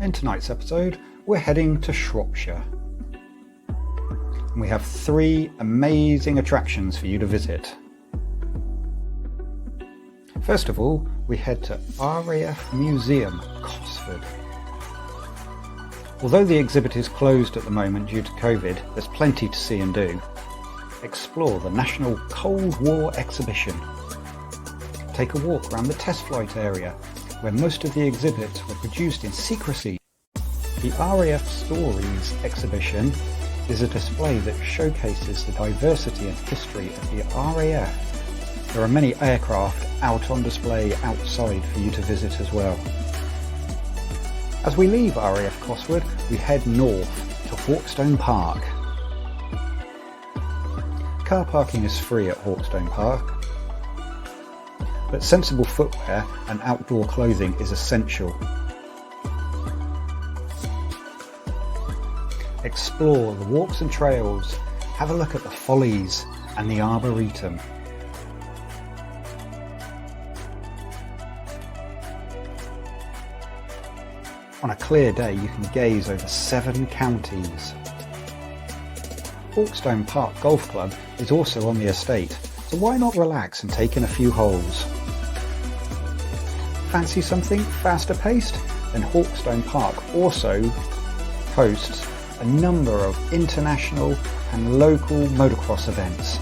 In tonight's episode, we're heading to Shropshire. And we have 3 amazing attractions for you to visit. First of all, we head to RAF Museum, Cosford. Although the exhibit is closed at the moment due to COVID, there's plenty to see and do. Explore the National Cold War exhibition. Take a walk around the test flight area, where most of the exhibits were produced in secrecy. The RAF Stories exhibition is a display that showcases the diversity and history of the RAF. There are many aircraft out on display outside for you to visit as well. As we leave RAF Cosford, we head north to Hawkstone Park. Car parking is free at Hawkstone Park, but sensible footwear and outdoor clothing is essential. Explore the walks and trails, have a look at the follies and the arboretum. On a clear day, you can gaze over 7 counties. Forkstone Park Golf Club is also on the estate, so why not relax and take in a few holes? Fancy something faster paced? Then Hawkstone Park also hosts a number of international and local motocross events.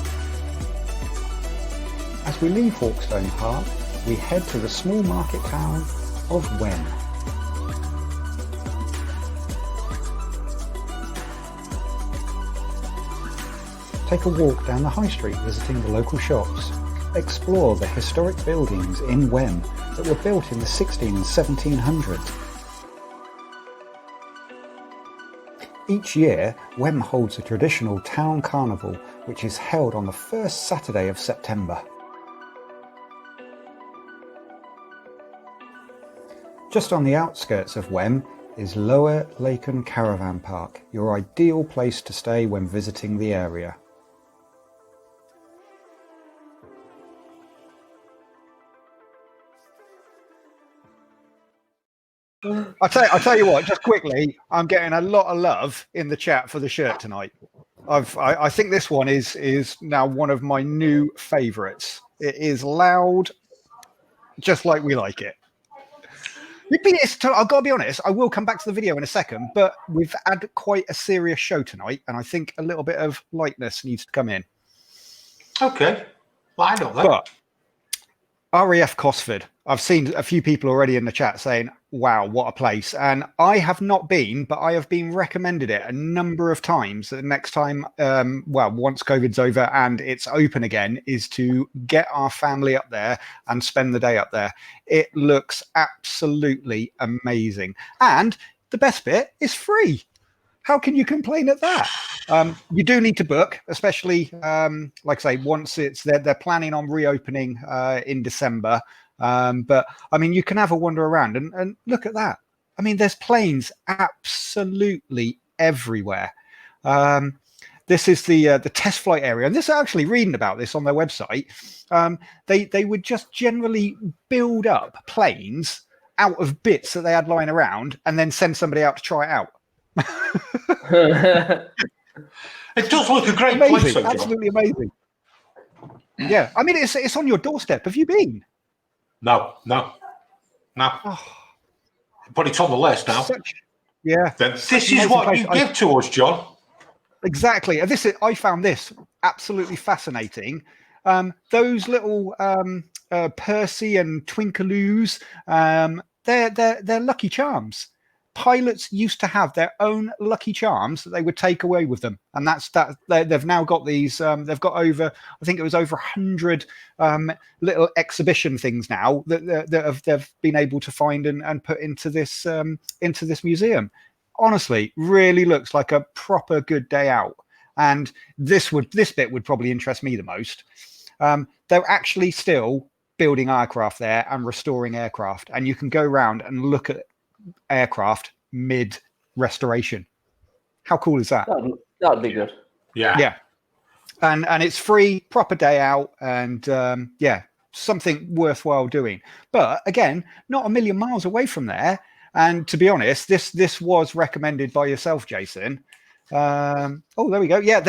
As we leave Hawkstone Park, we head to the small market town of Wem. Take a walk down the high street visiting the local shops. Explore the historic buildings in Wem that were built in the 16 and 1700s. Each year, Wem holds a traditional town carnival which is held on the first Saturday of September. Just on the outskirts of Wem is Lower Laken Caravan Park, your ideal place to stay when visiting the area. I'll tell you what, just quickly, I'm getting a lot of love in the chat for the shirt tonight. I think this one is now one of my new favourites. It is loud, just like we like it. I've got to be honest, I will come back to the video in a second, but we've had quite a serious show tonight, and I think a little bit of lightness needs to come in. Okay, well, I know that. But RAF Cosford, I've seen a few people already in the chat saying, wow, what a place. And I have not been, but I have been recommended it a number of times. The next time, once COVID's over and it's open again, is to get our family up there and spend the day up there. It looks absolutely amazing. And the best bit is free. How can you complain at that? You do need to book, especially, like I say, once they're planning on reopening in December. But I mean, you can have a wander around and look at that. I mean, there's planes absolutely everywhere. This is the test flight area, and this is actually reading about this on their website. They would just generally build up planes out of bits that they had lying around, and then send somebody out to try it out. It does look a great amazing, place. Absolutely amazing. Yeah, I mean, it's on your doorstep. Have you been? No. Oh, But it's on the list now. This is what you give to us, John. Exactly. I found this absolutely fascinating. Those little Percy and Twinkaloos, they're lucky charms. Pilots used to have their own lucky charms that they would take away with them, and they've now got these. They've got over, I think it was over 100 little exhibition things now that they've been able to find and put into this museum. Honestly, really looks like a proper good day out, and this bit would probably interest me the most. They're actually still building aircraft there and restoring aircraft, and you can go around and look at aircraft mid restoration. How cool is that? That'd be good. Yeah. And it's free, proper day out, and something worthwhile doing. But again, not a million miles away from there, And to be honest, this was recommended by yourself, Jason. Oh, there we go. Yeah,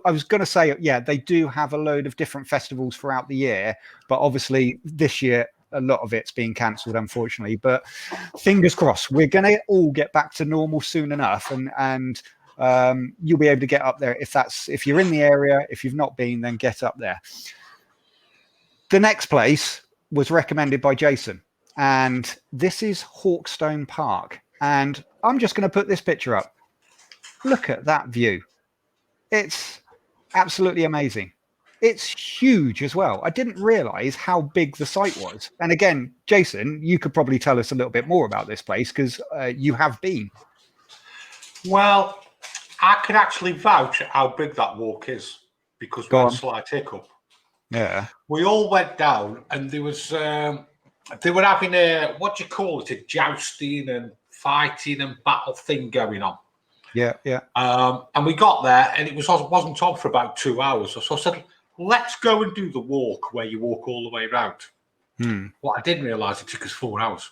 I was going to say, yeah, they do have a load of different festivals throughout the year, but obviously this year a lot of it's been cancelled, unfortunately. But fingers crossed, we're going to all get back to normal soon enough, and you'll be able to get up there if you're in the area. If you've not been, then get up there. The next place was recommended by Jason, and this is Hawkstone Park. And I'm just going to put this picture up. Look at that view. It's absolutely amazing. It's huge as well. I didn't realize how big the site was. And again, Jason, you could probably tell us a little bit more about this place because you have been. Well, I can actually vouch how big that walk is because we had a slight hiccup. Yeah. We all went down and there was, they were having a jousting and fighting and battle thing going on. Yeah, yeah. And we got there and it wasn't on for about 2 hours. So I said, let's go and do the walk where you walk all the way around. What I didn't realise, it took us 4 hours.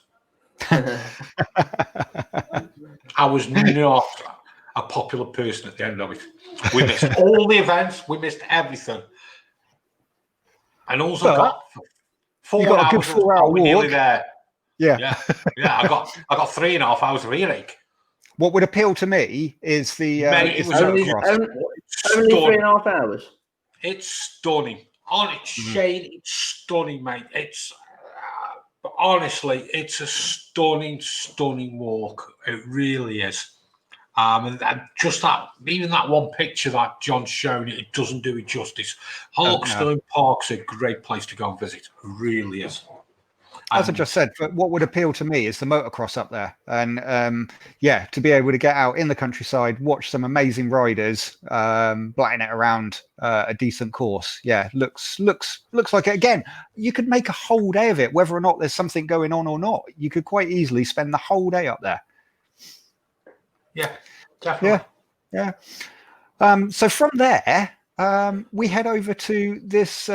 I was not a popular person at the end of it. We missed all the events. We missed everything. And also got 4 hours. A good 4 hour walk. Nearly there. Yeah. Yeah. I got 3.5 hours of earache. What would appeal to me is the it was only 3.5 hours. It's stunning. On its shade, it's stunning, mate. It's honestly, it's a stunning walk. It really is. And just that, even that one picture that John's shown, it doesn't do it justice. Hawkstone Park's a great place to go and visit. It really is. As I just said, what would appeal to me is the motocross up there, and to be able to get out in the countryside, watch some amazing riders blatting it around a decent course. Yeah, looks like it. Again, you could make a whole day of it, whether or not there's something going on or not. You could quite easily spend the whole day up there. Yeah, definitely. Yeah. So from there, we head over to this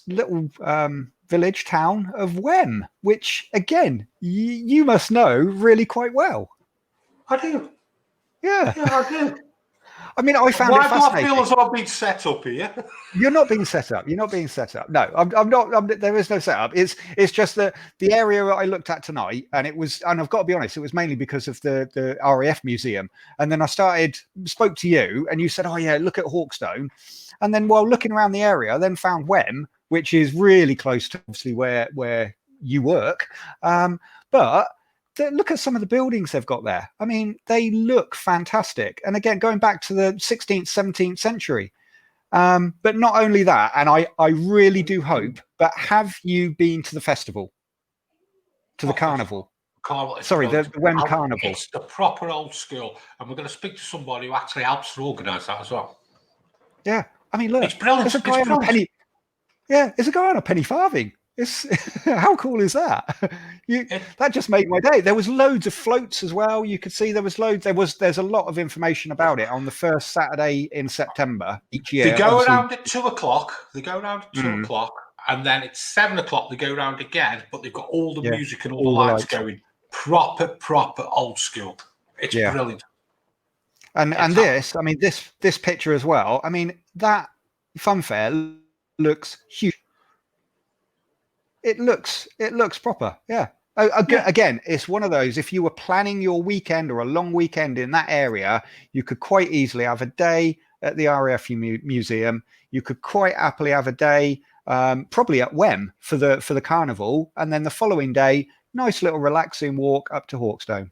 little village town of Wem, which again you must know really quite well. I do. Yeah, I do. I mean, I found it fascinating. Why do I feel as though I've been set up here? You're not being set up. You're not being set up. No, I'm not. There is no setup. It's just that the area that I looked at tonight, and I've got to be honest, it was mainly because of the RAF Museum. And then I spoke to you, and you said, "Oh yeah, look at Hawkstone." And then while looking around the area, I then found Wem, which is really close to obviously where you work. But look at some of the buildings they've got there. I mean, they look fantastic. And again, going back to the 16th, 17th century. But not only that, and I really do hope, but have you been to the festival? To the carnival? Sorry, the Wem Carnival. It's the proper old school. And we're going to speak to somebody who actually helps to organise that as well. Yeah. I mean, look. It's brilliant. There's a guy on a penny farthing. How cool is that? That just made my day. There was loads of floats as well. You could see there was loads. There's a lot of information about it on the first Saturday in September each year. They go around at 2 o'clock. And then it's 7 o'clock. They go around again, but they've got all the music and all the lights going. Proper old school. It's brilliant. And this, I mean, this picture as well. I mean, that funfair looks huge. It looks proper. Yeah. Again, it's one of those, if you were planning your weekend or a long weekend in that area, you could quite easily have a day at the RAF Museum. You could quite happily have a day probably at Wem for the carnival. And then the following day, nice little relaxing walk up to Hawkstone.